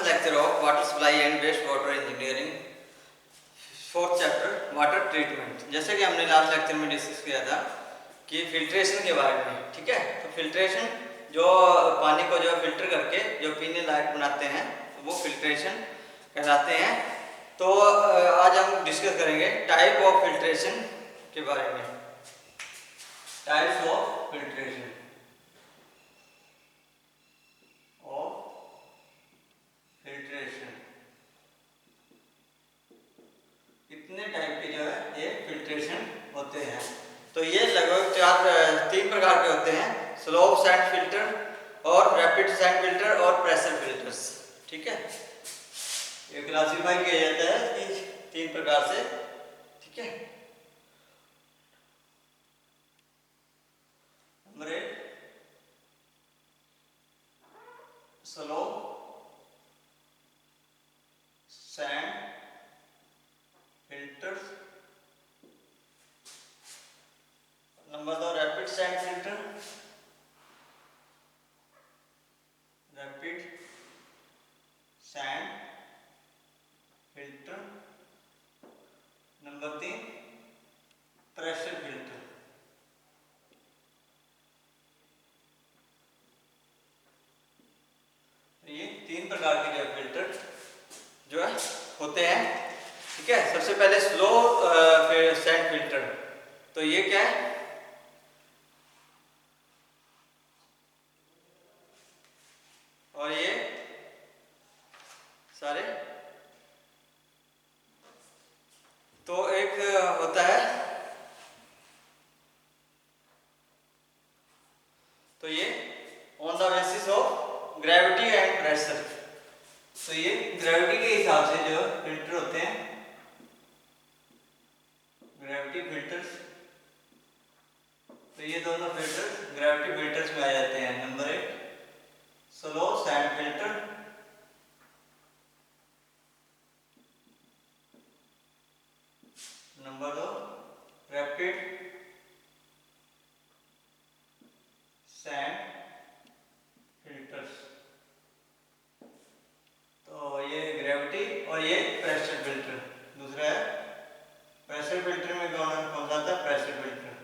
7th lecture of water supply and waste water engineering, 4th chapter water treatment. जैसे कि हमने last lecture में discuss किया था कि फिल्ट्रेशन के बारे में, ठीक है। तो फिल्ट्रेशन जो पानी को जो फिल्टर करके जो पीने लायक बनाते हैं वो फिल्ट्रेशन कहलाते हैं। तो आज हम डिस्कस करेंगे टाइप ऑफ फिल्ट्रेशन के बारे में। टाइप्स ऑफ फिल्ट्रेशन कितने टाइप के जो है ये फिल्ट्रेशन होते हैं। तो ये लगभग तीन प्रकार के होते हैं, स्लो सैंड फिल्टर और रैपिड सैंड फिल्टर और प्रेशर फिल्टर्स, ठीक है। ये क्लासिफाई किया जाता है कि तीन प्रकार से, ठीक है। Number 1 slow sand filters, number 2 rapid sand filter, rapid sand filter, number 3 pressure filter. ये तीन प्रकार के जो फिल्टर जो है होते हैं, ठीक है। सबसे पहले स्लो सैंड फिल्टर, तो ये क्या है, और ये सारे, तो एक होता है, तो ये on the basis of gravity and pressure. तो ये ग्रेविटी के हिसाब से जो फिल्टर होते हैं, ग्रेविटी फिल्टर्स, तो ये दोनों फिल्टर्स ग्रेविटी फिल्टर्स में आ जाते हैं। Number 1 slow sand filter, number 2 rapid sand filters. तो ये ग्रेविटी और ये प्रेशर फिल्टर। दूसरा है प्रेशर फिल्टर में कौन सा था, प्रेशर फिल्टर।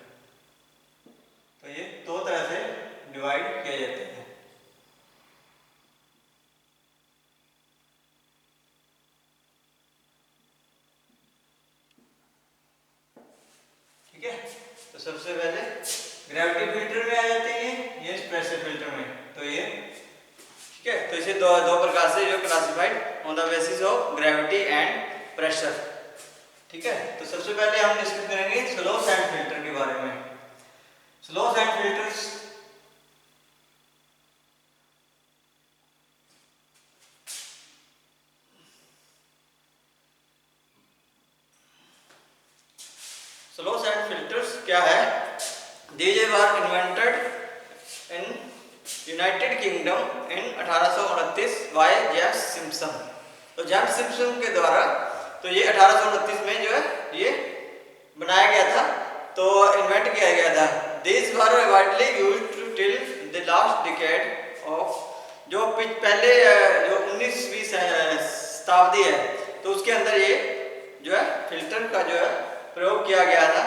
तो ये दो तरह से डिवाइड किए जाते हैं। ठीक है, तो सबसे पहले ग्रेविटी फिल्टर में आ जाते हैं ये प्रेशर फिल्टर में। तो ये ठीक है, तो इसे दो प्रकार से जो classified on the basis of gravity and pressure, ठीक है। तो सबसे पहले हम डिस्कस करेंगे स्लो सैंड फिल्टर के बारे में। Slow sand filters slow sand filters क्या है, these were invented in United kingdom in 1829 by James Simpson. तो जेम्स सिम्पसन के द्वारा, तो ये 1829 में जो है ये बनाया गया था, तो इन्वेंट किया गया था। These were widely used till the last decade of, जो पहले जो 19वीं शताब्दी है, तो उसके अंदर ये जो है फिल्टर का जो है प्रयोग किया गया था।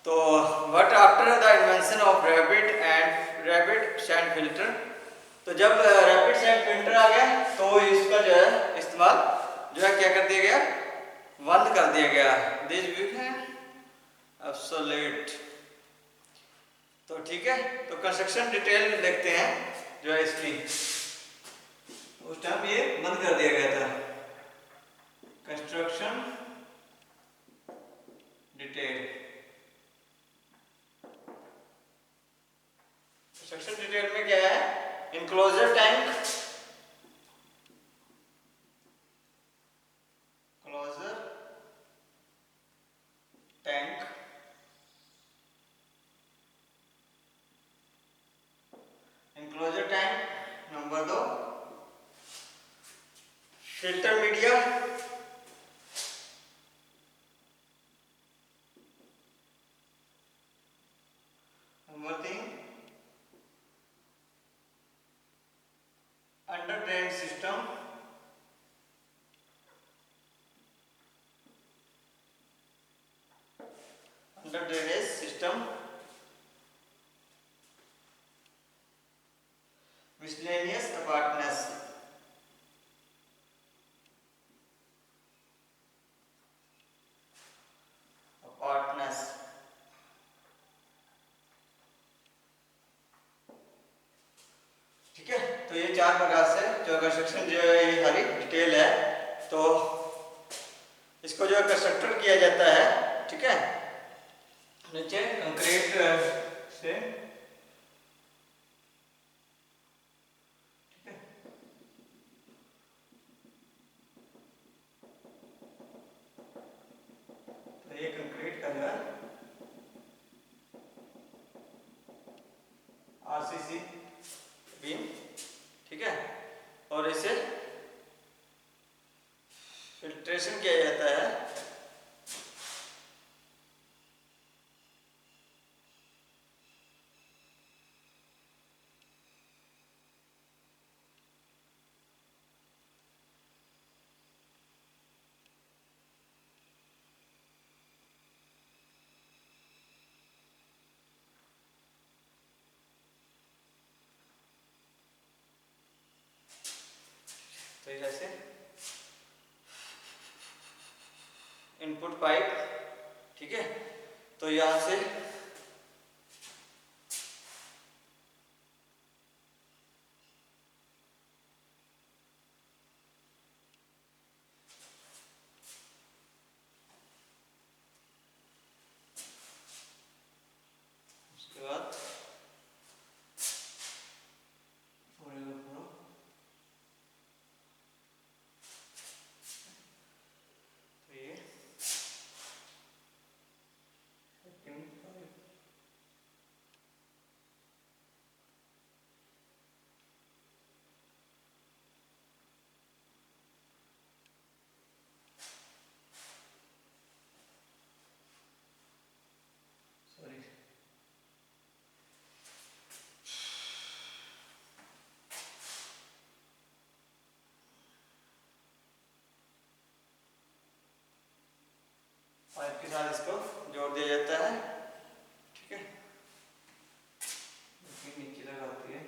तो but after the invention of rapid sand filter, तो जब रैपिड सैंड फिल्टर आ गया तो इसका जो है इस्तेमाल जो है क्या कर दिया गया, बंद कर दिया गया। दिस व्यू है ऑब्सोलीट। तो ठीक है, तो कंस्ट्रक्शन डिटेल देखते हैं जो है इसकी। उस टाइम ये बंद कर दिया गया था। कंस्ट्रक्शन डिटेल, कंस्ट्रक्शन डिटेल में क्या है, enclosure tank, closure tank, enclosure tank, number 2 filter media, number 3 under drain system, under drainage system miscellaneous apartness. Apartness. ठीक है, तो ये चार प्रकार से जो कंस्ट्रक्शन जो है ये हरी डिटेल है, तो इसको जो है कंस्ट्रक्टेड किया जाता है। ठीक है, नीचे कंक्रीट से, ठीक है, तो ये कंक्रीट का जो है आरसीसी बीम, ठीक है, और इसे फिल्ट्रेशन किया जाता है। तो जैसे इनपुट पाइप, ठीक है, तो यहां से उसके बाद पाइप के साथ इसको जोड़ दिया जाता है। ठीक है, नीचे तक आती है।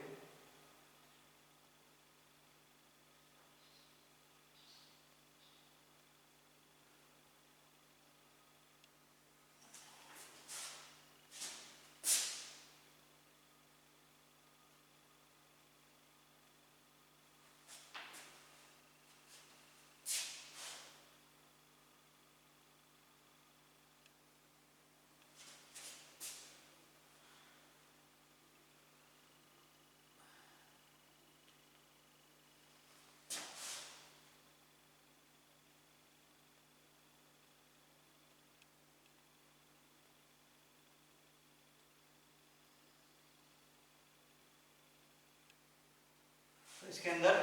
तो इसके अंदर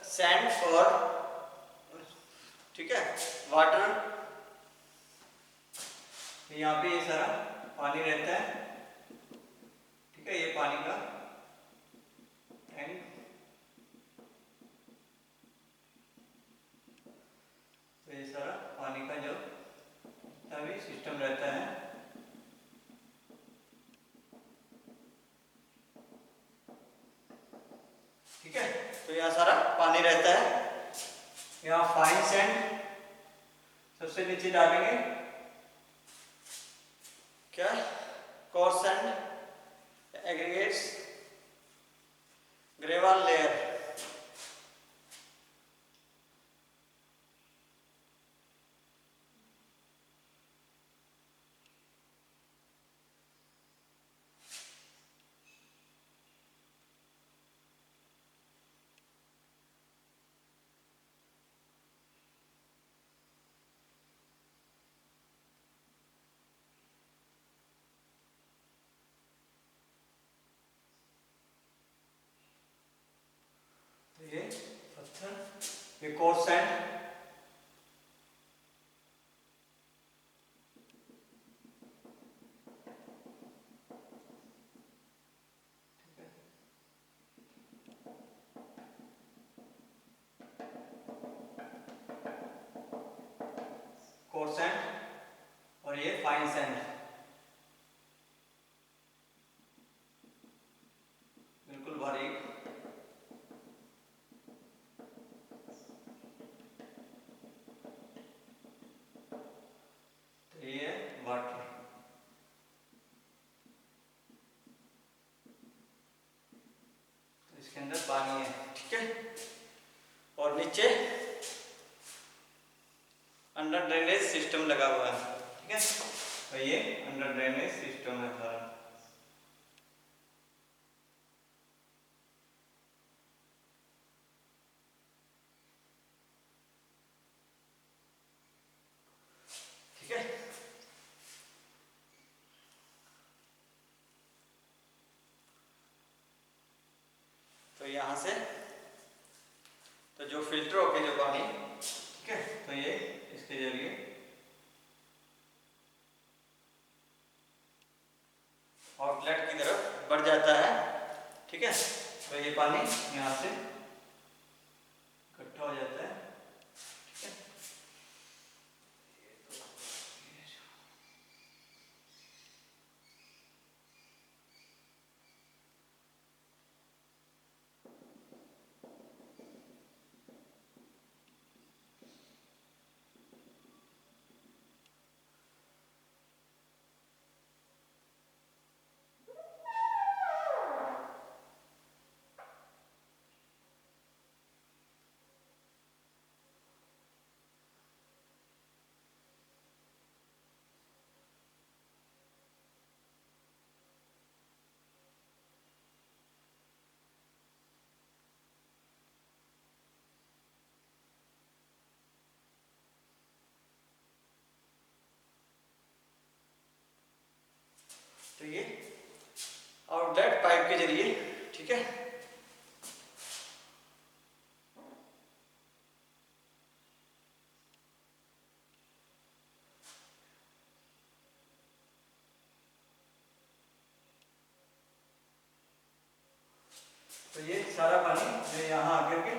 सैंड और, ठीक है, वाटर, यहाँ पे ये सारा पानी रहता है। ठीक है, ये पानी का टैंक, तो ये सारा पानी का जो भी सिस्टम रहता है। ठीक है, तो यहाँ सारा पानी रहता है। यहाँ फाइन सैंड सबसे नीचे डालेंगे, क्या, coarse sand, aggregates, gravel layer. ये पत्थर, ये कोर्स सैंड, कोर्स सैंड, और ये फाइन सैंड। इसके अंदर पानी है, ठीक है। और नीचे अंडर ड्रेनेज सिस्टम लगा हुआ है, ठीक है। तो ये अंडर ड्रेनेज सिस्टम है सारा। ठीक है, तो यहाँ से तो जो फिल्टर होके जो पानी, ठीक है, तो ये इसके जरिए आउटलेट की तरफ बढ़ जाता है, ठीक है। तो ये पानी यहाँ से इकट्ठा हो जाता है, ठीक है। तो ये आउटलेट पाइप के जरिए, ठीक है, तो ये सारा पानी जो यहाँ आकर के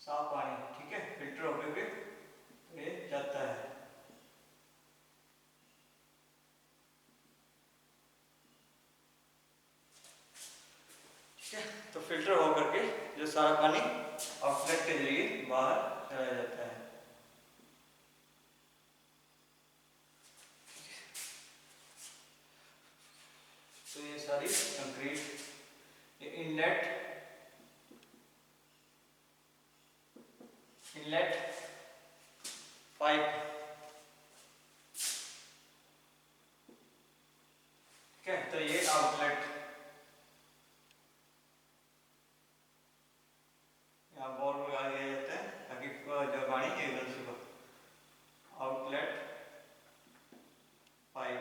साफ पानी, ठीक है, फिल्टर होकर के ये जाता है। ठीक है, तो फिल्टर होकर के जो सारा पानी आउटलेट के जरिए बाहर चला जाता है। तो ये सारी कंक्रीट, ये इनलेट पाइप, ठीक है, तो ये आउटलेट, यहाँ बोर्ड लगा दिया जाता है ताकि जो पानी एकदम से आउटलेट पाइप,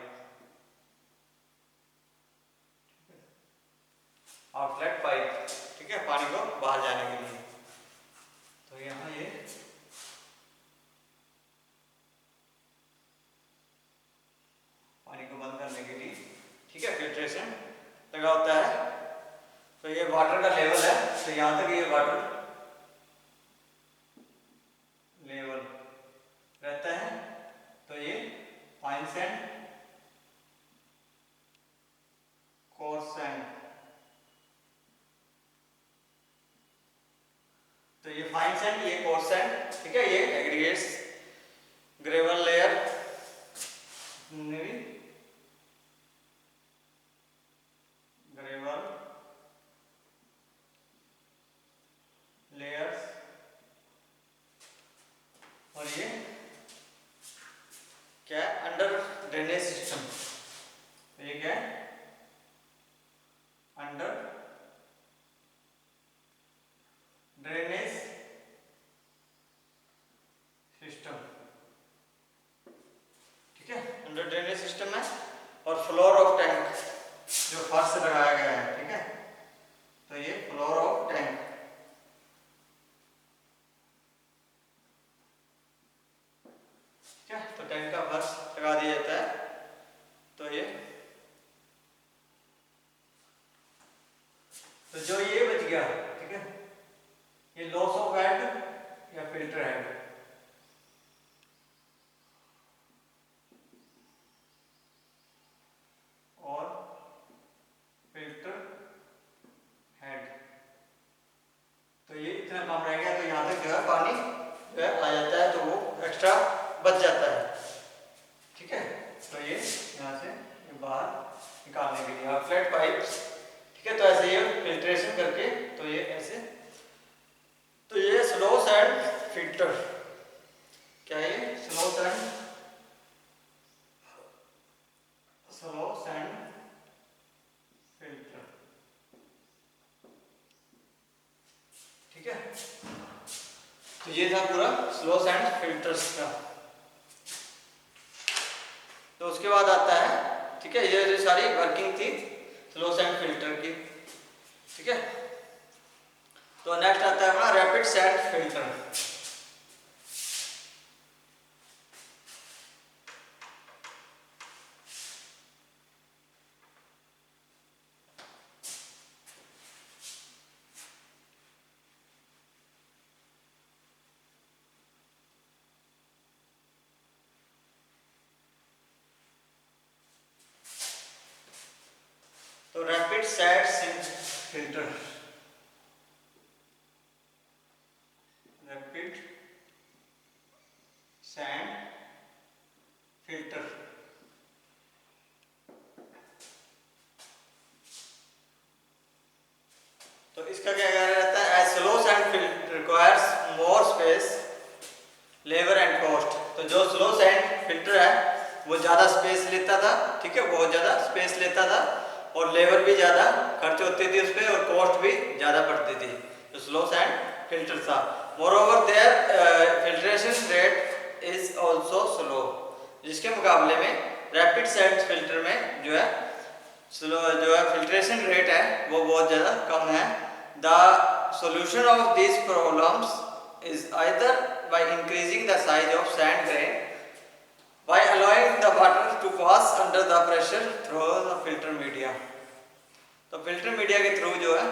आउटलेट पाइप, ठीक है, पानी को बाहर जाने के लिए। तो यहाँ ये पानी को बंद करने के लिए, ठीक है, फिल्ट्रेशन लगा होता है। तो ये वाटर का लेवल है, तो यहाँ तक ये वाटर लेवल रहता है। तो ये फाइन सैंड, कोर्स सैंड, तो ये फाइन सैंड, ये कोर्स सैंड, ठीक है, ये aggregates, gravel layer, gravel layers, और ये क्या है, अंडर ड्रेनेज सिस्टम। तो ये क्या है, अंडर ड्रेनेज सिस्टम, ठीक है, अंडर ड्रेनेज सिस्टम है। और फ्लोर ऑफ टैंक, जो फर्श लगाया गया है, ठीक है, तो ये फ्लोर ऑफ टैंक, ठीक है, तो टैंक का फर्श लगा दिया जाता है। तो ये तो जो ये बच गया, ठीक है, ये लॉस ऑफ हेड या फिल्टर हेड, और फिल्टर हेड, तो ये इतना कम रह गया, तो यहाँ तक जो है पानी जो है आ जाता है, तो वो एक्स्ट्रा बच जाता है, ठीक है। तो ये यहाँ से बाहर निकालने के लिए, और फ्लैट पाइप, ठीक है। तो ऐसे ये फिल्ट्रेशन करके, तो ये ऐसे, तो ये स्लो सैंड फिल्टर, क्या है ये? स्लो सैंड फिल्टर, ठीक है। तो ये था पूरा स्लो सैंड फिल्टर्स का। तो उसके बाद आता है, ठीक है, ये जो सारी वर्किंग थी स्लो सैंड फिल्टर की, ठीक है। तो नेक्स्ट आता है अपना रैपिड सैंड फिल्टर। तो rapid sand filter, rapid sand filter, तो इसका क्या कार्य रहता है? As slow sand filter requires more space, labour and cost. तो जो स्लो सैंड फिल्टर है वो ज़्यादा स्पेस लेता था, ठीक है, बहुत ज़्यादा स्पेस लेता था, और लेबर भी ज़्यादा खर्च होती थी उस पर, और कॉस्ट भी ज़्यादा पड़ती थी, तो स्लो सैंड फिल्टर था। Moreover there filtration rate is also slow, जिसके मुकाबले में रैपिड सैंड फिल्टर में जो है स्लो, जो है फिल्ट्रेशन रेट है वो बहुत ज़्यादा कम है। The solution of this problems is either by increasing the size of sand grain, by allowing the water to pass under the pressure through the filter media। तो फिल्टर मीडिया के through जो है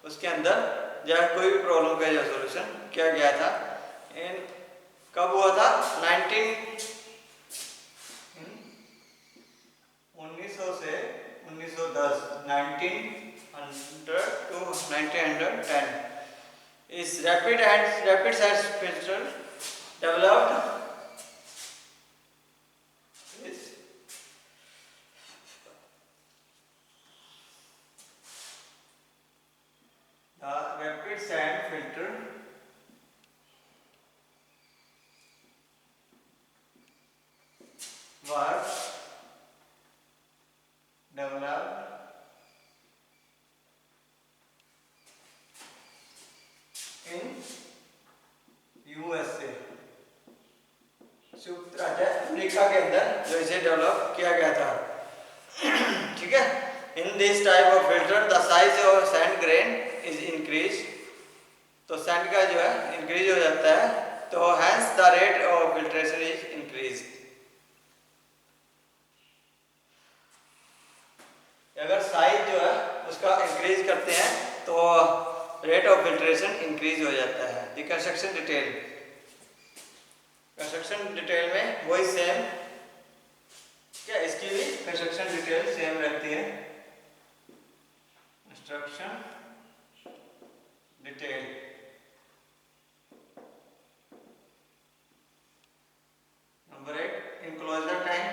उसके अंदर जो कोई भी प्रॉब्लम का जो सोल्यूशन किया गया था, इन कब हुआ था? 1900 से 1910, 1900 to 1910 is rapid sand filter developed is the rapid sand filter was developed in USA, संयुक्त राज्य अमेरिका के अंदर जो इसे डेवलप किया गया था, ठीक है। In this type of filter the size of sand grain is increase, तो सैंड का जो है इंक्रीज हो जाता है, तो hence the rate of filtration is increase. अगर साइज जो है उसका इंक्रीज करते हैं तो रेट ऑफ फिल्ट्रेशन इंक्रीज हो जाता है। दी कंस्ट्रक्शन डिटेल, कंस्ट्रक्शन डिटेल में वही सेम, क्या इसकी भी कंस्ट्रक्शन डिटेल सेम रहती है। Construction detail, number 8 enclosure tank,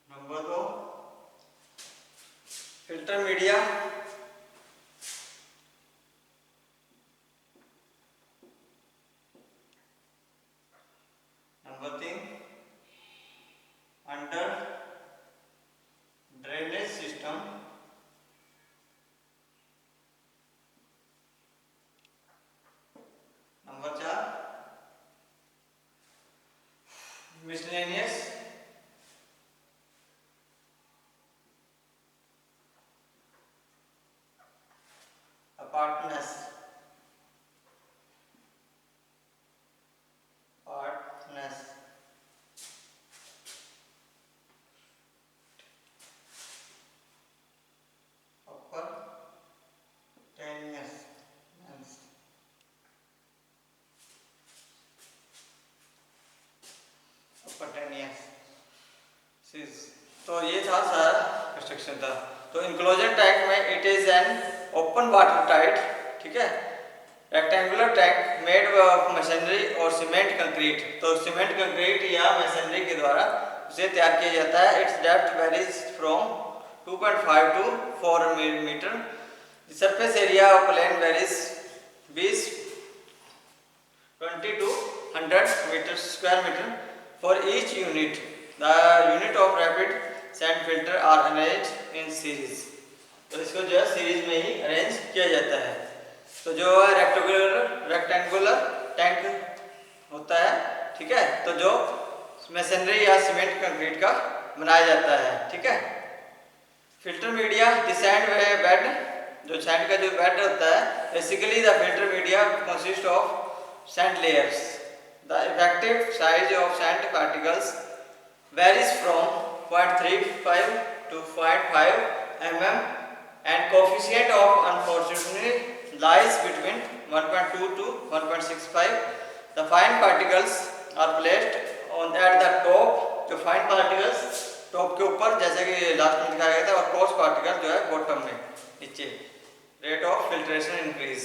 number 2 filter media, number 3 under drainage system, number 4 miscellaneous appurtenances, तो ये था सारा कंस्ट्रक्शन था। तो इंक्लोजर टैंक में it is an open water tight, ठीक है, rectangular tank made of masonry और सीमेंट कंक्रीट। तो सीमेंट कंक्रीट या मशीनरी के द्वारा उसे तैयार किया जाता है। Its depth varies from 2.5 to 4 metre. Surface area of plane varies 20 to 100 meters square meter for each unit. The unit of rapid sand filter are arranged in series. तो इसको जो है सीरीज में ही अरेंज किया जाता है। तो जो रेक्टेंगुलर टैंक होता है, ठीक है, तो जो मशीनरी या सीमेंट कंक्रीट का बनाया जाता है, ठीक है। Filter media the sand bed, जो सैंड का जो बेड होता है, basically the filter media consist of sand layers. The effective size of sand particles varies from 0.35 to 0.5 mm and coefficient of unfortunately lies between 1.2 to 1.65. The fine particles are placed on at the top. जो fine particles top के ऊपर, जैसे कि last में दिखाया गया था, और कोर्स पार्टिकल जो है बॉटम में नीचे। Rate of filtration increase.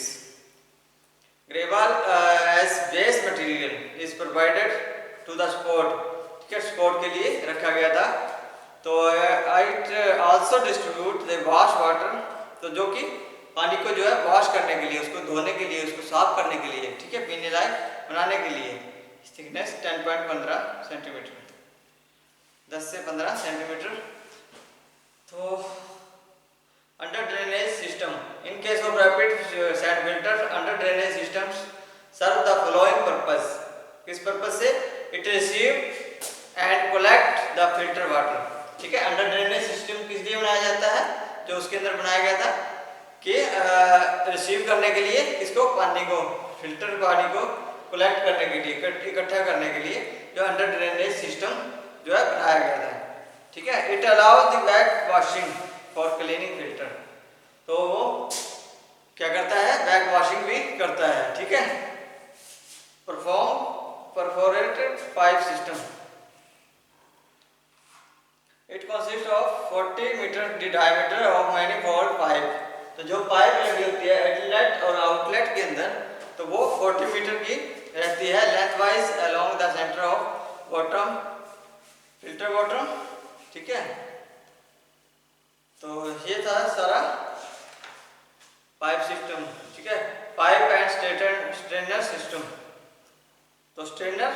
Gravel as base material is provided to the support, ठीक है, स्पोर्ट के लिए रखा गया था। तो it also distribute the wash water, तो जो कि पानी को जो है वॉश करने के लिए, उसको धोने के लिए, उसको साफ करने के लिए, ठीक है, पीने लायक बनाने के लिए। थिकनेस 10.15 सेंटीमीटर, 10 से 15 सेंटीमीटर। तो under drainage system, in case of rapid sand filter under drainage systems serve the following purpose. किस पर्पस से? It receive and collect the filter water, ठीक है। अंडर ड्रेनेज सिस्टम किस लिए बनाया जाता है? जो उसके अंदर बनाया गया था कि रिसीव करने के लिए, इसको पानी को, फिल्टर पानी को कलेक्ट करने के लिए, इकट्ठा करने के लिए जो अंडर ड्रेनेज सिस्टम जो है बनाया गया था, ठीक है। It allow the back washing for cleaning filter, तो वो क्या करता है? बैक वॉशिंग भी करता है, ठीक है। Perform perforated pipe system, it consist of 40 metre diameter of manifold pipe. तो जो पाइप लगी होती है इनलेट और आउटलेट के अंदर, तो वो 40 मीटर की रहती है, length wise along the centre of bottom filter bottom, ठीक है। तो ये था सारा पाइप सिस्टम, ठीक है। पाइप एंड स्ट्रेनर सिस्टम, तो स्ट्रेनर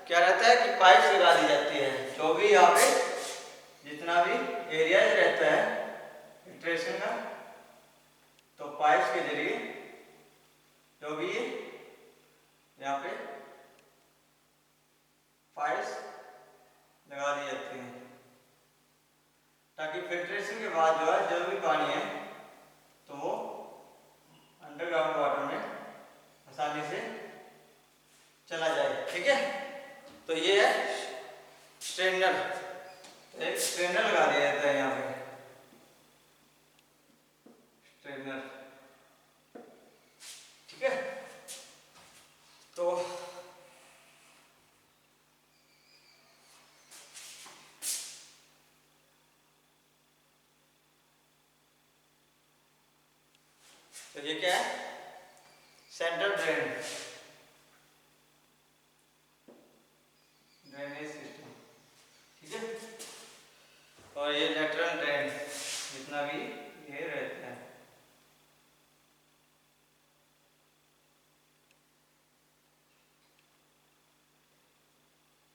क्या रहता है कि पाइप लगा दी जाती है, जो भी यहाँ पे जितना भी एरिया रहता है फिल्ट्रेशन का, तो पाइप्स के जरिए जो भी यहाँ पे पाइप्स लगा दी जाती हैं, ताकि फिल्ट्रेशन के बाद जो है जो भी पानी है तो वो अंडरग्राउंड वाटर में आसानी से चला जाए, ठीक है। तो ये है स्ट्रेनर, एक स्ट्रेनर लगा दिया जाता है यहाँ पे, स्ट्रेनर, ठीक है। तो ये क्या है? सेंट्रल ड्रेनेज सिस्टम, ठीक है। और ये लेटरल ड्रेन, जितना भी ये रहता है,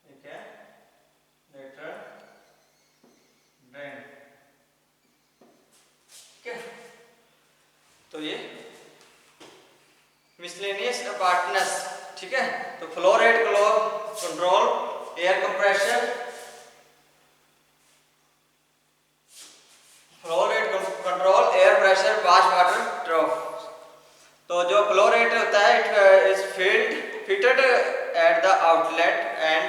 ये क्या है? लेटरल ड्रेन, ठीक है। तो ये मिसलेनियस अपार्टनेस, ठीक है। तो flow rate control, air compression, flow rate control, air pressure, wash water trough. तो जो फ्लो रेट होता है it is fitted at the outlet and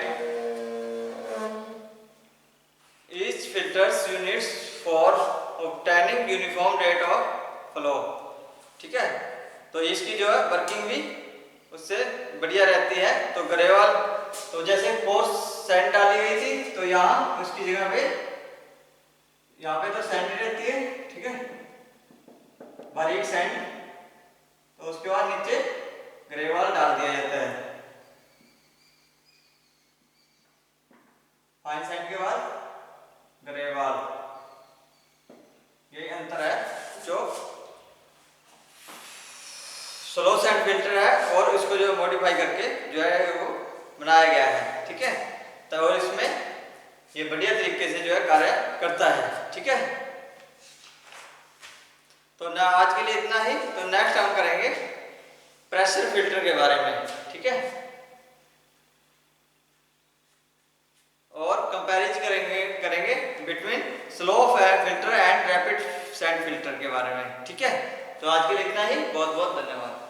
each filters units for obtaining uniform rate of flow, ठीक है। तो इसकी जो है वर्किंग भी उससे बढ़िया रहती है। तो ग्रेवाल, तो जैसे कोर्स सैंड डाली गई थी, तो यहाँ उसकी जगह पे, यहाँ पे तो सैंड रहती है, ठीक है, बारीक सैंड, तो उसके बाद नीचे ग्रेवाल डाल दिया जाता है। फाइन सैंड के बाद ग्रेवाल, यही अंतर है। जो स्लो सैंड फिल्टर है और इसको जो मॉडिफाई करके जो है वो बनाया गया है, ठीक है। तो और इसमें ये बढ़िया तरीके से जो है कार्य करता है, ठीक है। तो ना आज के लिए इतना ही। तो नेक्स्ट हम करेंगे प्रेशर फिल्टर के बारे में, ठीक है। और कंपैरिजन करेंगे between slow filter and rapid sand filter के बारे में, ठीक है। तो आज के लिए इतना ही। बहुत बहुत धन्यवाद।